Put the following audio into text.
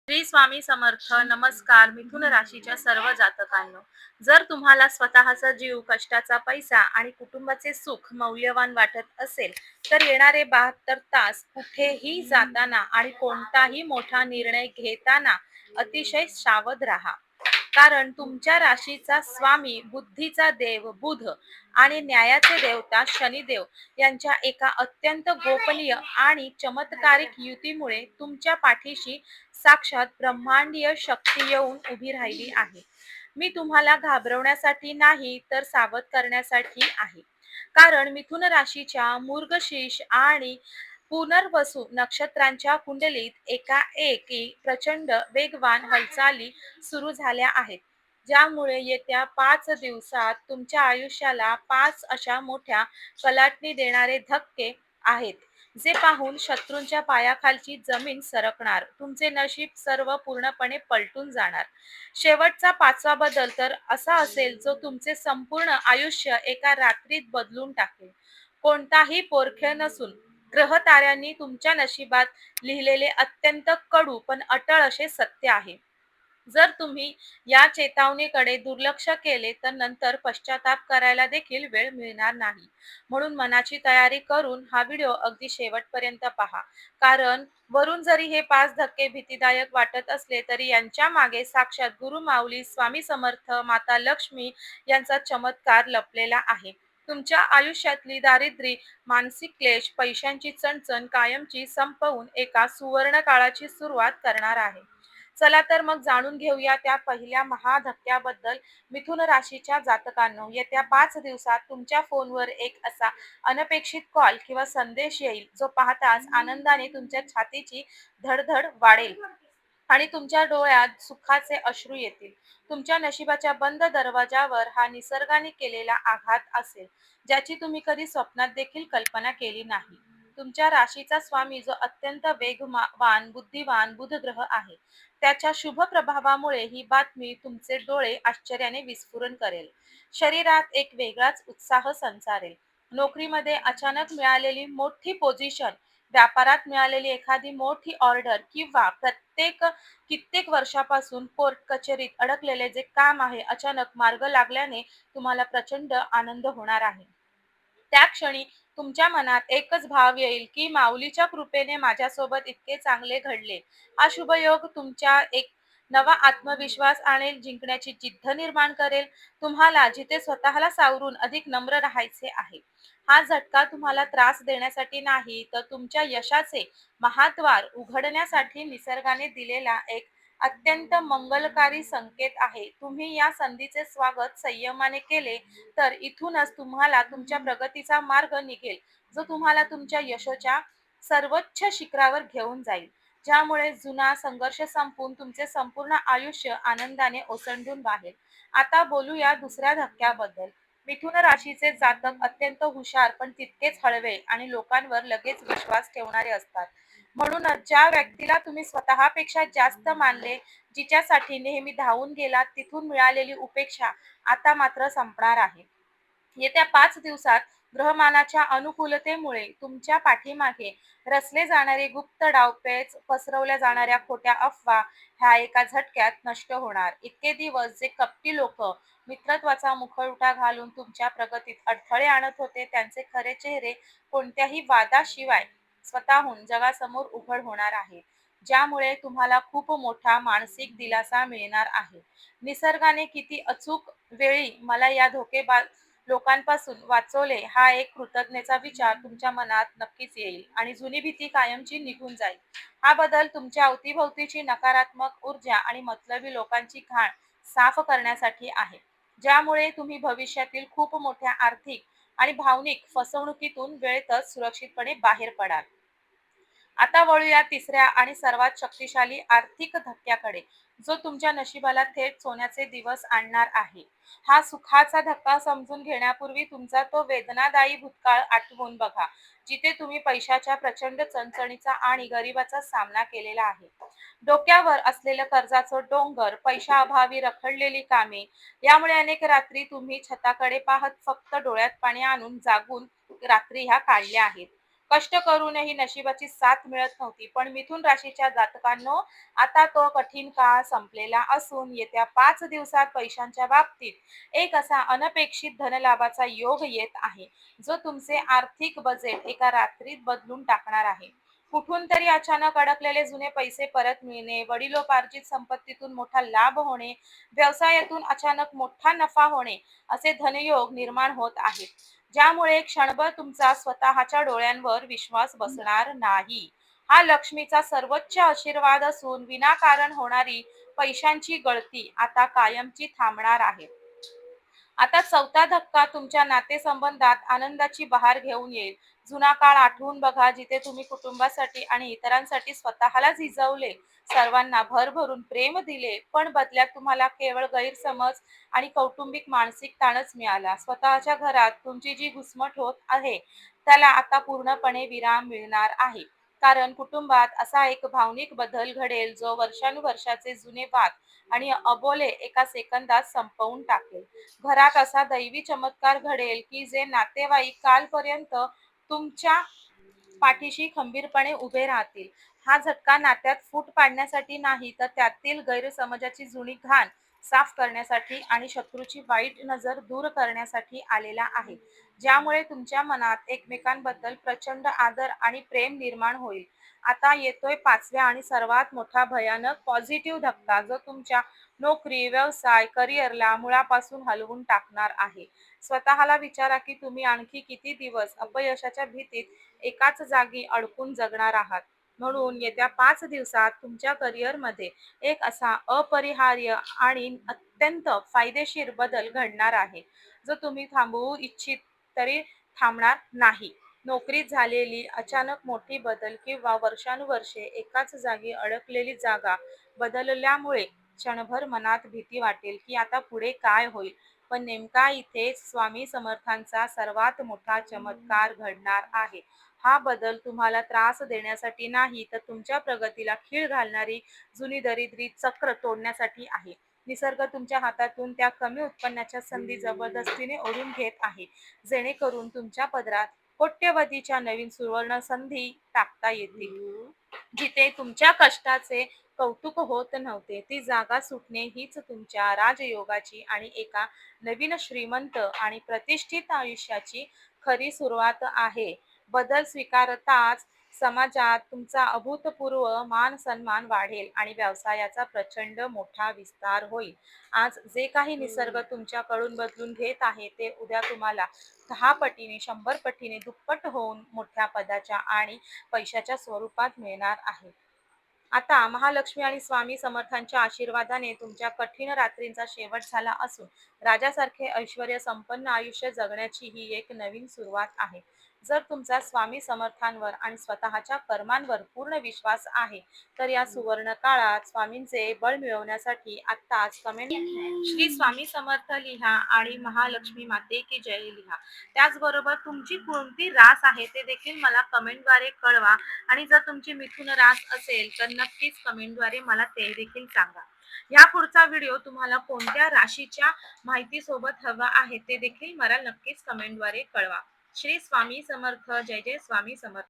श्री स्वामी समर्थ. नमस्कार. मिथुन राशीच्या सर्व जातकांनो, जर तुम्हाला स्वतःचा जीव, कष्टाचा पैसा आणि कुटुंबाचे सुख मौल्यवान वाटत असेल तर येणारे 72 तास कुठेही जाताना आणि कोणताही मोठा निर्णय घेताना अतिशय सावध राहा. कारण तुमच्या राशीचा स्वामी, बुद्धीचा देव बुध आणि न्यायाचे देवता शनिदेव यांच्या एका अत्यंत गोपनीय आणि चमत्कारिक युतीमुळे तुमच्या पाठीशी साक्षात ब्रह्मांडीय शक्ती येऊन उभी राहिली आहे. मी तुम्हाला घाबरवण्यासाठी नाही तर सावध करण्यासाठी आहे. कारण मिथुन राशीच्या मृगशीर्ष आणि पुनर्वसू नक्षत्रांच्या कुंडलीत एकाएकी प्रचंड वेगवान हालचाली सुरू झाल्या आहेत, ज्यामुळे येत्या 5 दिवसात तुमच्या आयुष्याला 5 अशा मोठ्या कलाटणी देणारे धक्के आहेत, जे पाहून शत्रूंच्या पायाखालची जमीन सरकणार, तुमचे नशीब सर्व पूर्णपणे पलटून जाणार. शेवटचा 5वा बदल तर असा असेल जो तुमचे संपूर्ण आयुष्य एका रात्रीत बदलून टाकेल. कोणताही पोरखेळ नसून ग्रह ताऱ्यांनी तुमच्या नशिबात लिहिलेले अत्यंत कडू पण अटळ असे सत्य आहे. जर तुम्ही या चेतावणीकडे दुर्लक्ष केले तर नंतर पश्चाताप करायला देखील वेळ मिळणार नाही. म्हणून मनाची तयारी करून हा व्हिडिओ अगदी शेवटपर्यंत पहा. कारण वरून जरी हे 5 धक्के भीतीदायक वाटत असले तरी यांच्या मागे साक्षात गुरु माऊली, स्वामी समर्थ, माता लक्ष्मी यांचा चमत्कार लपलेला आहे. तुमच्या आयुष्यातली दारिद्र्य, मानसिक क्लेश, पैशांची चणचण कायमची संपवून एका सुवर्ण काळाची सुरुवात करणार आहे. चला तर मग जाणून घेऊया त्या पहिल्या महाधक्क्याबद्दल. मिथुन राशीच्या जातकांनो, येत्या 5 दिवसात तुमच्या फोनवर एक असा अनपेक्षित कॉल किंवा संदेश येईल जो पाहताच आनंदाने तुमच्या छातीची धडधड वाढेल आणि तुमच्या डोळ्यात सुखाचे अश्रू येतील. तुमच्या नशिबाच्या बंद दरवाजावर हा निसर्गाने केलेला आघात असेल, ज्याची तुम्ही कधी स्वप्नात देखील कल्पना केली नाही. तुमच्या राशीचा स्वामी जो अत्यंत वेगवान, बुद्धिवान बुध ग्रह आहे, त्याच्या शुभ प्रभावामुळे ही बातमी तुमचे डोळे आश्चर्याने विस्फुरण करेल. शरीरात एक वेगळाच उत्साह संचारेल. नोकरीमध्ये अचानक मिळालेली मोठी पोझिशन, व्यापारात मिळालेली एखादी मोठी ऑर्डर किंवा कित्येक वर्षापासून कोर्ट कचेरीत अडकलेले जे काम आहे, अचानक मार्ग लागल्याने तुम्हाला प्रचंड आनंद होणार आहे. त्या क्षणी तुमच्या मनात एकच भाव येईल की माऊलीच्या कृपेने माझ्यासोबत इतके चांगले घडले. हा शुभयोग तुमच्या एक नवा आत्मविश्वास आणेल, जिंकण्याची जिद्द निर्माण करेल. तुम्हाला जिथे स्वतःला सावरून अधिक नम्र राहायचे आहे. हा झटका तुम्हाला त्रास देण्यासाठी नाही तर तुमच्या यशाचे महाद्वार उघडण्यासाठी निसर्गाने दिलेला एक अत्यंत मंगलकारी संकेत आहे. तुम्ही या संधीचे स्वागत संयमाने केले तर इथूनच तुम्हाला तुमच्या प्रगतीचा मार्ग निघेल, जो तुम्हाला तुमच्या यशाच्या सर्वोच्च शिखरावर घेऊन जाईल, ज्यामुळे जुना संघर्ष संपून तुमचे संपूर्ण आयुष्य आनंदाने ओसंडून वाहेल. आता बोलूया दुसऱ्या धक्क्याबद्दल. मिथुन राशीचे जातक अत्यंत हुशार पण तितकेच हळवे आणि लोकांवर लगेच विश्वास ठेवणारे असतात. म्हणूनच ज्या व्यक्तीला तुम्ही स्वतःपेक्षा जास्त मानले, जिच्यासाठी नेहमी धावून गेलात, तिथून मिळालेली उपेक्षा आता मात्र संपणार आहे. येत्या 5 दिवसात ग्रहमानाच्या अनुकूलतेमुळे तुमच्या पाठीमागे रचले जाणारे गुप्त डावपेच, पसरवल्या जाणाऱ्या खोट्या अफवा ह्या एका झटक्यात नष्ट होणार. इतके दिवस जे कपटी लोक मित्रत्वाचा मुखवटा घालून तुमच्या प्रगतीत अडथळे आणत होते, त्यांचे खरे चेहरे कोणत्याही वादाशिवाय स्वतःहून जगासमोर उघड होणार आहे, ज्यामुळे तुम्हाला खूप मोठा मानसिक दिलासा मिळणार आहे. निसर्गाने किती अचूक वेळी मला या लोकांपासून वाचवले, हा एक कृतज्ञतेचा विचार तुमच्या मनात नक्कीच येईल आणि जुनी भीती कायमची निघून जाईल. हा बदल तुमच्या अवतीभोवतीची नकारात्मक ऊर्जा आणि मतलबी लोकांची घाण साफ करण्यासाठी आहे, ज्यामुळे तुम्ही भविष्यातील खूप मोठ्या आर्थिक आणि भावनिक फसवणुकीतून वेळेतच सुरक्षितपणे बाहेर पडाल. आता वळूया तिसऱ्या आणि सर्वात शक्तिशाली आर्थिक धक्क्याकडे, जो तुमच्या नशिबाला थेट सोन्याचे दिवस आणणार आहे. हा सुखाचा धक्का समजून घेण्यापूर्वी तुमचा तो वेदनादायी भूतकाळ आठवून बघा, जिथे तुम्ही पैशाच्या प्रचंड चणचणीचा आणि गरिबाचा सामना केलेला आहे. डोक्यावर असलेलं कर्जाचं डोंगर, पैशाअभावी रखडलेली कामे, यामुळे अनेक रात्री तुम्ही छताकडे पाहत फक्त डोळ्यात पाणी आणून जागून रात्री ह्या काढल्या आहेत. कष्ट करूनही नशिबाची साथ मिळत नव्हती. पण मिथुन राशीच्या जातकांनो, आता तो कठीण काळ संपलेला असून येत्या 5 दिवसात पैशांच्या बाबतीत एक असा अनपेक्षित धनलाभाचा योग येत आहे, जो तुमचे आर्थिक बजेट एका रात्रीत बदलून टाकणार आहे. कुठून तरी अचानक अडकलेले जुने पैसे परत मिळणे, वडिलोपार्जित संपत्तीतून मोठा लाभ होणे, व्यवसायातून अचानक मोठा नफा होणे, असे धनयोग निर्माण होत आहेत, ज्यामुळे क्षणभर तुमचा स्वतःच्या डोळ्यांवर विश्वास बसणार नाही. हा लक्ष्मीचा सर्वोच्च आशीर्वाद असून विनाकारण होणारी पैशांची गळती आता कायमची थांबणार आहे. आता चौथा धक्का तुमच्या नातेसंबंधात आनंदाची बहार घेऊन येईल. जुना काळ आठवून बघा, जिथे तुम्ही कुटुंबासाठी आणि इतरांसाठी स्वतःला झिजवले, सर्वांना भरभरून प्रेम दिले, पण बदल्यात तुम्हाला केवळ गैरसमज आणि कौटुंबिक मानसिक ताणच मिळाला. स्वतःच्या घरात तुमची जी घुसमट होत आहे, त्याला आता पूर्णपणे विराम मिळणार आहे. कारण कुटुंबात असा एक भावनिक बदल घडेल, जो वर्षानुवर्षाचे जुने वाद आणि अबोले एका सेकंदात संपवून टाकेल. घरात असा दैवी चमत्कार घडेल की जे नातेवाईक कालपर्यंत तुमच्या पाठीशी खंबीरपणे उभे राहतील. हा झटका नात्यात फूट पाडण्यासाठी नाही, तर त्यातील गैरसमजाची जुनी घाण साफ करण्यासाठी आणि शत्रूची वाईट नजर दूर करण्यासाठी आलेला आहे, ज्यामुळे तुमच्या मनात एकमेकांबद्दल प्रचंड आदर आणि प्रेम निर्माण होईल. आता येतोय पाचव्या आणि सर्वात मोठा भयानक पॉझिटिव्ह धक्का, जो तुमच्या नोकरी, व्यवसाय, करिअरला मुळापासून हलवून टाकणार आहे. स्वतःला विचारा की तुम्ही आणखी किती दिवस अपयशाच्या भीतीत एकाच जागी अडकून जगणार आहात. म्हणून येत्या 5 दिवसात तुमच्या करिअरमध्ये एक असा अपरिहार्य आणि अत्यंत फायदेशीर बदल घडणार आहे, जो तुम्ही थांबवू इच्छित तरी थांबणार नाही. नोकरीत झालेली अचानक मोठी बदल किंवा वर्षानुवर्षे एकाच जागी अडकलेली जागा बदलल्यामुळे क्षणभर मनात भीती वाटेल की आता पुढे काय होईल. पण नेमका इथेच स्वामी समर्थांचा सर्वात मोठा चमत्कार घडणार आहे. हा बदल तुम्हाला त्रास देण्यासाठी नाही, तर तुमच्या प्रगतीला खीळ घालणारी जुनी दरिद्री चक्र तोडण्यासाठी आहे. निसर्ग तुमच्या हातातून त्या कमी उत्पन्नाच्या संधी जबरदस्तीने ओढून घेत आहे, जेणेकरून तुमच्या पदरात कोट्यवधीच्या नवीन सुवर्ण संधी टाकता येतील. जिथे तुमच्या कष्टाचे कौतुक होत नव्हते, ती जागा सुटणे हीच तुमच्या राजयोगाची आणि एका नवीन श्रीमंत आणि प्रतिष्ठित आयुष्याची खरी सुरुवात आहे. बदल स्वीकारताच समाजात तुमचा अभूतपूर्व मान सन्मान वाढेल आणि व्यवसायाचा प्रचंड मोठा विस्तार होईल. आज जे काही निसर्ग तुमच्याकडून बदलून घेत आहे, ते उद्या तुम्हाला 10 पटीने, 100 पटीने दुप्पट होऊन मोठ्या पदाच्या आणि पैशाच्या स्वरूपात मिळणार आहे. आता महालक्ष्मी आणि स्वामी समर्थांच्या आशीर्वादाने तुमच्या कठीण रात्रींचा शेवट झाला असून राजासारखे ऐश्वर्य संपन्न आयुष्य जगण्याची ही एक नवीन सुरुवात आहे. जर तुमचा स्वामी समर्थांवर आणि स्वतःच्या कर्मांवर पूर्ण विश्वास आहे, तर या सुवर्ण काळात स्वामींचे बळ मिळवण्यासाठी आत्ताच कमेंट श्री स्वामी समर्थ लिहा आणि महालक्ष्मी माते की जय लिहा. त्याचबरोबर तुमची कोणती रास आहे ते देखील मला कमेंटद्वारे कळवा, आणि जर तुमची मिथुन रास असेल तर नक्कीच कमेंटद्वारे मला ते देखील सांगा. या पुढचा व्हिडिओ तुम्हाला कोणत्या राशीच्या माहिती सोबत हवा आहे ते देखील मला नक्कीच कमेंटद्वारे कळवा. श्री स्वामी समर्थ. जय जय स्वामी समर्थ.